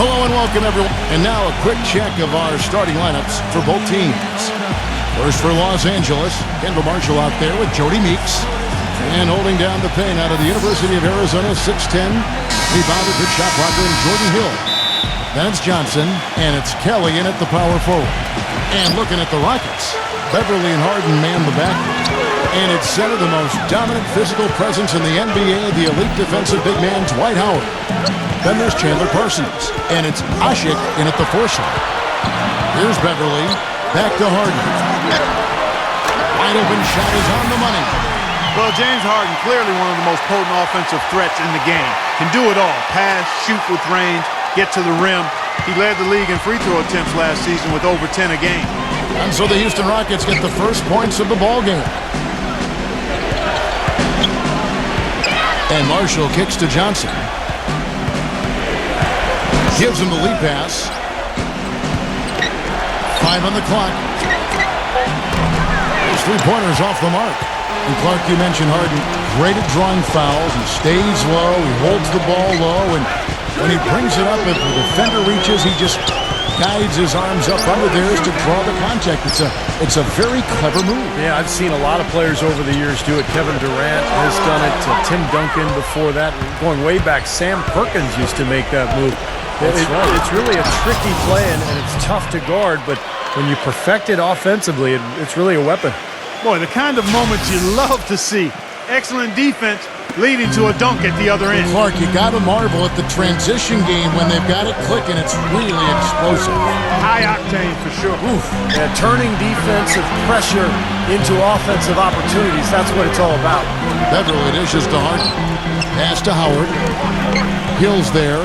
Hello and welcome, everyone. And now a quick check of our starting lineups for both teams. First for Los Angeles, Kendall Marshall out there with Jody Meeks. And holding down the paint out of the University of Arizona, 6'10", rebounded good shot blocker in Jordan Hill. Then it's Johnson, and it's Kelly in at the power forward. And looking at the Rockets, Beverly and Harden man the backcourt. And it's center the most dominant physical presence in the NBA, the elite defensive big man, Dwight Howard. Then there's Chandler Parsons, and it's Ashik in at the 4 slot. Here's Beverly, back to Harden. Wide open shot is on the money. Well, James Harden, clearly one of the most potent offensive threats in the game. Can do it all. Pass, shoot with range, get to the rim. He led the league in free throw attempts last season with over 10 a game. And so the Houston Rockets get the first points of the ball game. And Marshall kicks to Johnson. Gives him the lead pass. 5 on the clock. Those 3-pointers off the mark. And Clark, you mentioned Harden, great at drawing fouls. He stays low. He holds the ball low. And when he brings it up, if the defender reaches, he just guides his arms up under theirs to draw the contact. It's a very clever move. Yeah, I've seen a lot of players over the years do it. Kevin Durant has done it. Tim Duncan before that. Going way back, Sam Perkins used to make that move. It's really a tricky play, and it's tough to guard, but when you perfect it offensively, it's really a weapon. Boy, the kind of moments you love to see. Excellent defense leading to a dunk at the other end. Clark, you got to marvel at the transition game when they've got it clicking. It's really explosive. High octane for sure. Oof. Yeah, turning defensive pressure into offensive opportunities, that's what it's all about. Beverly dishes to Harden. Pass to Howard. Hill's there.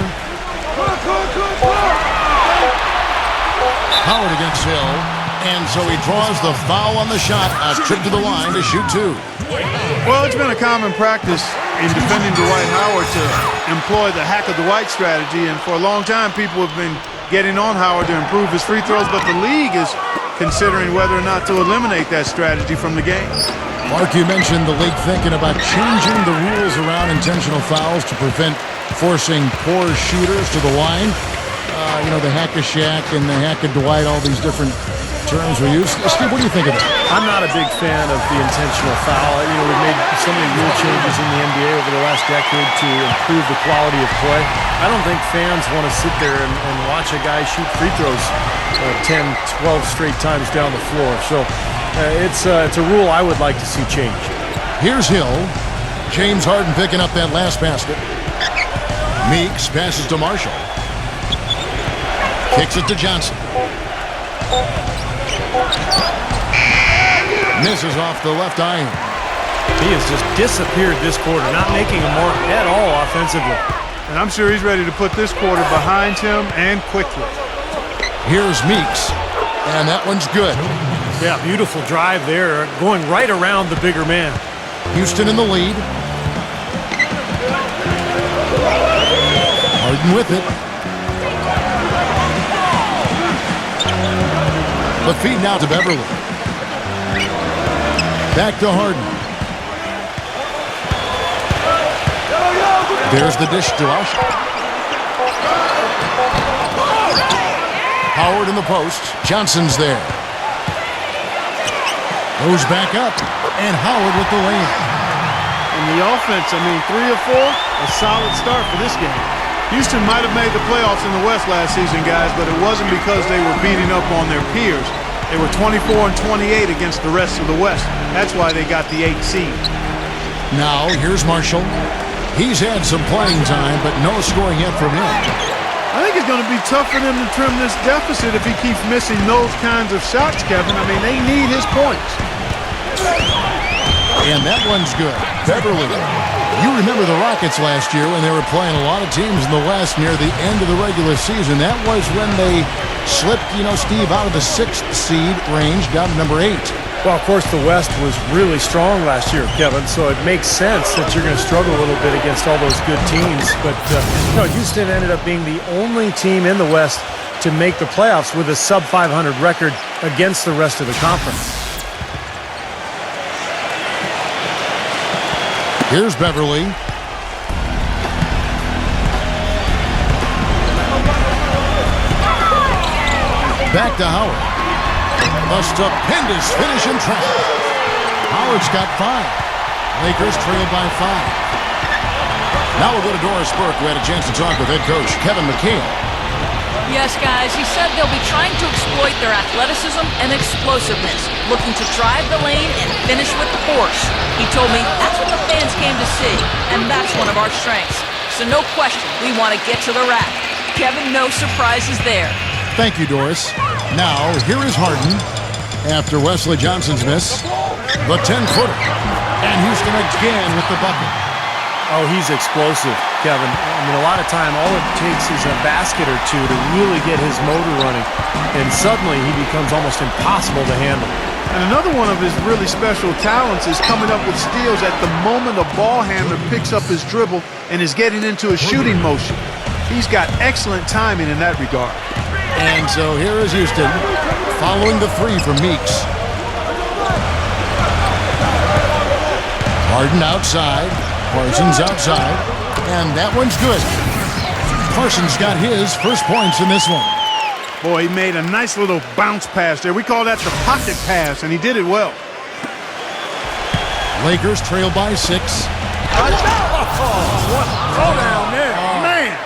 Howard against Hill. And so he draws the foul on the shot. A trip to the line to shoot 2. Well, it's been a common practice in defending Dwight Howard to employ the hack of Dwight strategy. And for a long time, people have been getting on Howard to improve his free throws. But the league is considering whether or not to eliminate that strategy from the game. Mark, you mentioned the league thinking about changing the rules around intentional fouls to prevent forcing poor shooters to the line. You know, the hack-a-shack and the hack-a-Dwight, all these different terms we use. Steve, what do you think of that? I'm not a big fan of the intentional foul. You know, we've made so many rule changes in the NBA over the last decade to improve the quality of play. I don't think fans want to sit there and watch a guy shoot free throws 10, 12 straight times down the floor. So it's a rule I would like to see changed. Here's Hill. James Harden picking up that last basket. Meeks passes to Marshall. Kicks it to Johnson. Misses off the left iron. He has just disappeared this quarter, not making a mark at all offensively. And I'm sure he's ready to put this quarter behind him and quickly. Here's Meeks, and that one's good. Yeah, beautiful drive there, going right around the bigger man. Houston in the lead. Harden with it. The feed now to Beverly. Back to Harden. There's the dish to Ashik. Howard in the post. Johnson's there. Goes back up. And Howard with the lay-in. And the offense, I mean, 3 of 4, a solid start for this game. Houston might have made the playoffs in the West last season, guys, but it wasn't because they were beating up on their peers. They were 24 and 28 against the rest of the West. That's why they got the 8th seed. Now, here's Marshall. He's had some playing time, but no scoring yet from him. I think it's going to be tough for them to trim this deficit if he keeps missing those kinds of shots, Kevin. I mean, they need his points. And that one's good. Beverly. You remember the Rockets last year when they were playing a lot of teams in the West near the end of the regular season. That was when they slipped, Steve, out of the 6th seed range down to number 8. Well, of course, the West was really strong last year, Kevin, so it makes sense that you're going to struggle a little bit against all those good teams. But, Houston ended up being the only team in the West to make the playoffs with a sub-500 record against the rest of the conference. Here's Beverly. Back to Howard. A stupendous finish in traffic. Howard's got 5. Lakers trail by 5. Now we'll go to Doris Burke, who had a chance to talk with head coach Kevin McHale. Yes, guys, he said they'll be trying to exploit their athleticism and explosiveness, looking to drive the lane and finish with force. He told me that's what the fans came to see, and that's one of our strengths. So no question, we want to get to the rack. Kevin, no surprises there. Thank you, Doris. Now, here is Harden after Wesley Johnson's miss. The 10-footer. And Houston again with the bucket. Oh, he's explosive, Kevin. I mean, a lot of time, all it takes is a basket or two to really get his motor running. And suddenly, he becomes almost impossible to handle. And another one of his really special talents is coming up with steals at the moment a ball handler picks up his dribble and is getting into a shooting motion. He's got excellent timing in that regard. And so here is Houston following the 3 from Meeks. Harden outside. Parsons outside. And that one's good. Parsons got his first points in this one. Boy, he made a nice little bounce pass there. We call that the pocket pass, and he did it well. Lakers trail by 6. What throw down there, man.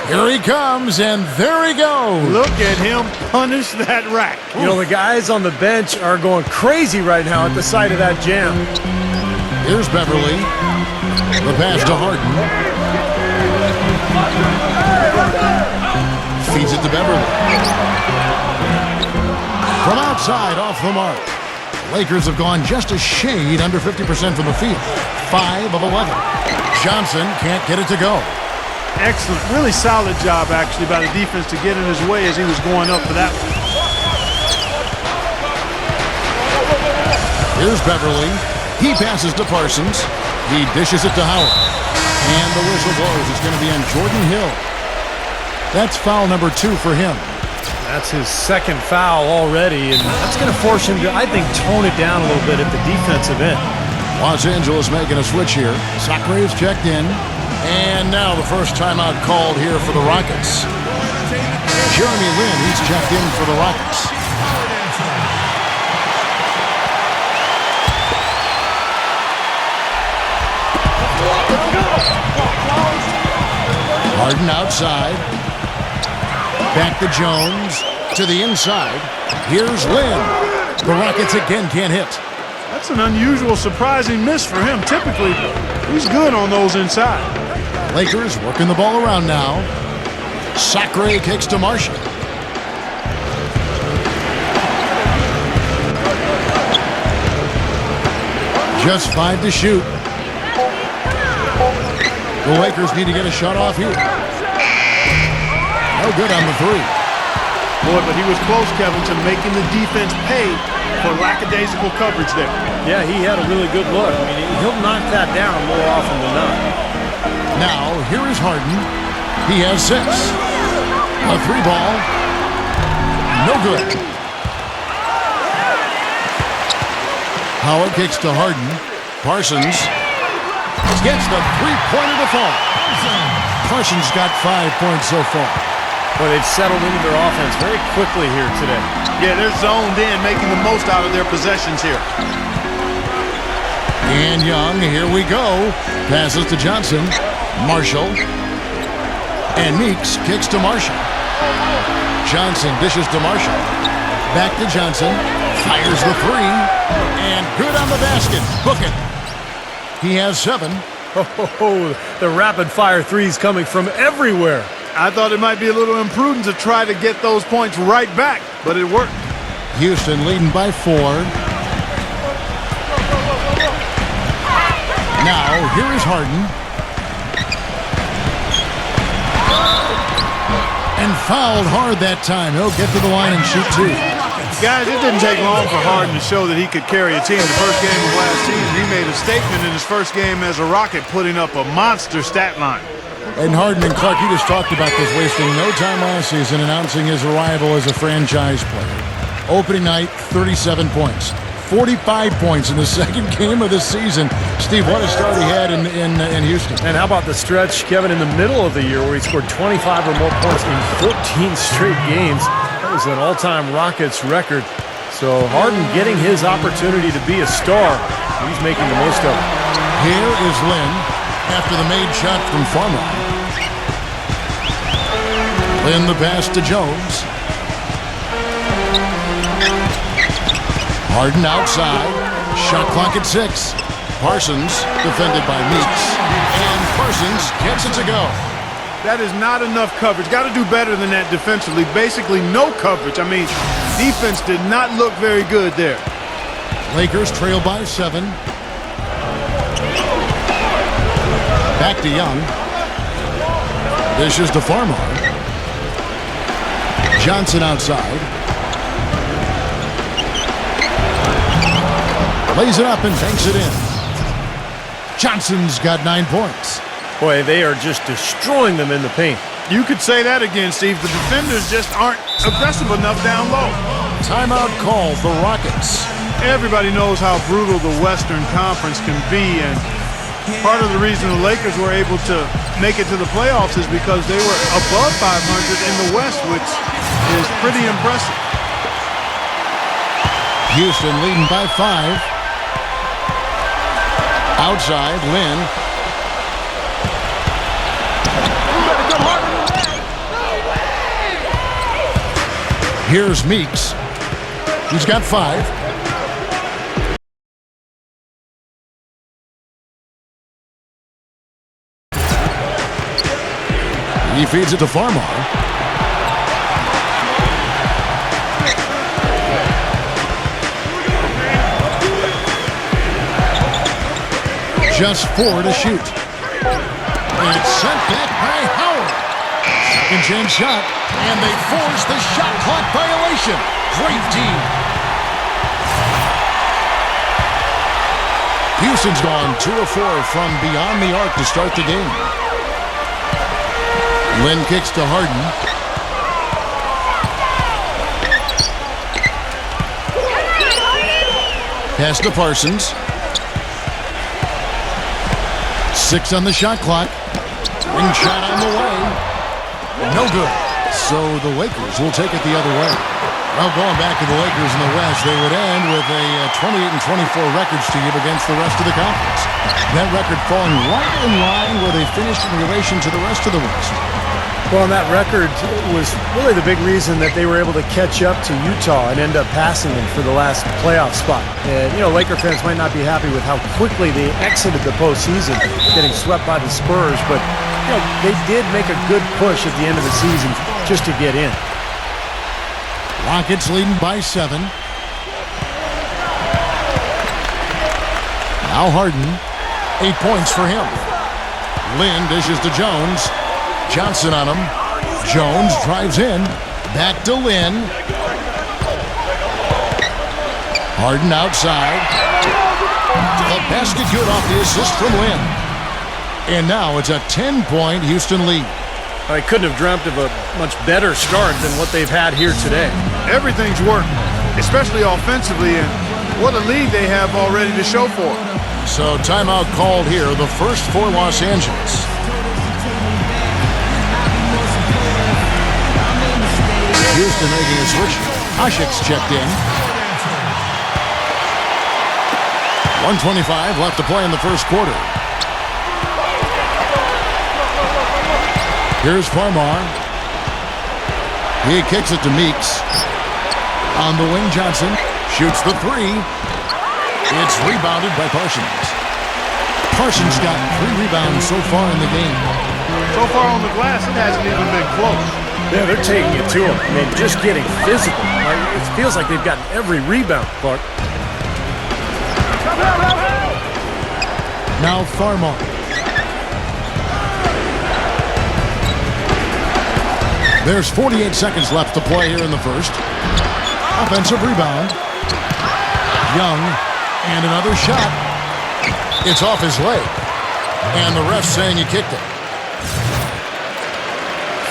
Here he comes, and there he goes. Look at him punish that rack. You know, the guys on the bench are going crazy right now at the sight of that jam. Here's Beverly. The pass to Harden. Feeds it to Beverly. From outside, off the mark. Lakers have gone just a shade under 50% from the field. 5 of 11. Johnson can't get it to go. Excellent. Really solid job, actually, by the defense to get in his way as he was going up for that one. Here's Beverly. He passes to Parsons. He dishes it to Howard. And the whistle blows. It's going to be on Jordan Hill. That's foul number 2 for him. That's his second foul already, and that's going to force him to, I think, tone it down a little bit at the defensive end. Los Angeles making a switch here. Sacre's checked in. And now the first timeout called here for the Rockets. Jeremy Lin, he's checked in for the Rockets. Harden outside. Back to Jones. To the inside. Here's Lin. The Rockets again can't hit. That's an unusual, surprising miss for him. Typically, he's good on those inside. Lakers working the ball around now. Sacre kicks to Marshall. Just 5 to shoot. The Lakers need to get a shot off here. No good on the 3. Boy, but he was close, Kevin, to making the defense pay for lackadaisical coverage there. Yeah, he had a really good look. I mean, he'll knock that down more often than not. Now, here is Harden. He has 6. A 3 ball. No good. Howard kicks to Harden. Parsons gets the 3-pointer to fall. Parsons got 5 points so far. But they've settled into their offense very quickly here today. Yeah, they're zoned in, making the most out of their possessions here. And Young, here we go. Passes to Johnson. Marshall. And Meeks kicks to Marshall. Johnson dishes to Marshall. Back to Johnson. Fires the 3. And good on the basket. Book it. He has 7. Oh, the rapid-fire threes coming from everywhere. I thought it might be a little imprudent to try to get those points right back, but it worked. Houston leading by 4. Now, here is Harden. And fouled hard that time. He'll get to the line and shoot 2. Guys, it didn't take long for Harden to show that he could carry a team. The first game of last season, he made a statement in his first game as a Rocket, putting up a monster stat line. And Harden and Clark, you just talked about this, wasting no time last season announcing his arrival as a franchise player. Opening night, 37 points. 45 points in the second game of the season. Steve, what a start he had in Houston. And how about the stretch, Kevin, in the middle of the year where he scored 25 or more points in 14 straight games? That was an all-time Rockets record. So Harden getting his opportunity to be a star. He's making the most of it. Here is Lynn after the made shot from Farmer. Lynn the pass to Jones. Harden outside. Shot clock at 6. Parsons defended by Meeks. And Parsons gets it to go. That is not enough coverage. Got to do better than that defensively. Basically no coverage. I mean, defense did not look very good there. Lakers trail by 7. Back to Young. Dishes to Farmer. Johnson outside. Lays it up and banks it in. Johnson's got 9 points. Boy, they are just destroying them in the paint. You could say that again, Steve. The defenders just aren't aggressive enough down low. Timeout call for Rockets. Everybody knows how brutal the Western Conference can be, and part of the reason the Lakers were able to make it to the playoffs is because they were above 500 in the West, which is pretty impressive. Houston leading by 5. Outside, Lynn. Here's Meeks. He's got 5. He feeds it to Farmer. Just 4 to shoot. And it's sent back by Howard. Second chance shot. And they force the shot clock violation. Great team. Houston's gone 2 of 4 from beyond the arc to start the game. Lynn kicks to Harden. Pass to Parsons. 6 on the shot clock. Ring shot on the way. No good. So the Lakers will take it the other way. Well, going back to the Lakers in the West, they would end with a 28-24 records to give against the rest of the conference. That record falling right in line where they finished in relation to the rest of the West. Well, and that record was really the big reason that they were able to catch up to Utah and end up passing them for the last playoff spot. And, you know, Laker fans might not be happy with how quickly they exited the postseason, getting swept by the Spurs, but, you know, they did make a good push at the end of the season just to get in. Rockets leading by 7. Now Harden, 8 points for him. Lynn dishes to Jones. Johnson on him. Jones drives in. Back to Lynn. Harden outside. The basket good off the assist from Lynn. And now it's a 10-point Houston lead. I couldn't have dreamt of a much better start than what they've had here today. Everything's working, especially offensively, and what a lead they have already to show for it. So timeout called here, the first for Los Angeles. Houston making a switch. Ashik's checked in. 1:25 left to play in the first quarter. Here's Farmar. He kicks it to Meeks. On the wing, Johnson shoots the 3. It's rebounded by Parsons. Parsons got 3 rebounds so far in the game. So far on the glass, it hasn't even been close. Yeah, they're taking it to him. I mean, just getting physical. Like, it feels like they've gotten every rebound, Clark. Now Farmar. There's 48 seconds left to play here in the first. Offensive rebound. Young. And another shot. It's off his leg. And the ref saying he kicked it.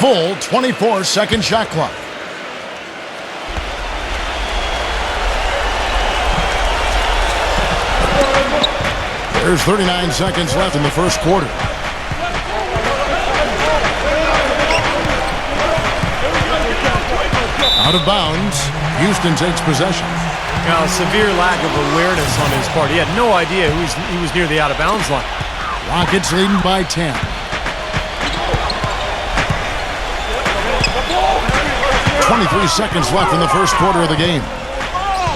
Full 24-second shot clock. There's 39 seconds left in the first quarter. Out of bounds. Houston takes possession. Now, severe lack of awareness on his part. He had no idea he was near the out-of-bounds line. Rockets leading by 10. .23 seconds left in the first quarter of the game.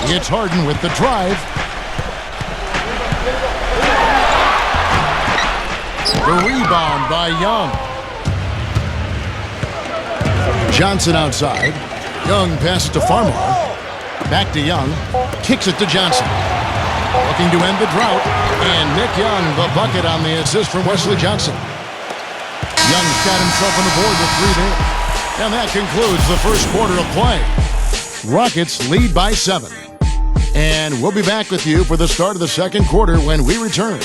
It's Harden with the drive. The rebound by Young. Johnson outside. Young passes to Farmar. Back to Young. Kicks it to Johnson. Looking to end the drought. And Nick Young, the bucket on the assist from Wesley Johnson. Young's got himself on the board with 3 there. And that concludes the first quarter of play. Rockets lead by 7. And we'll be back with you for the start of the second quarter when we return.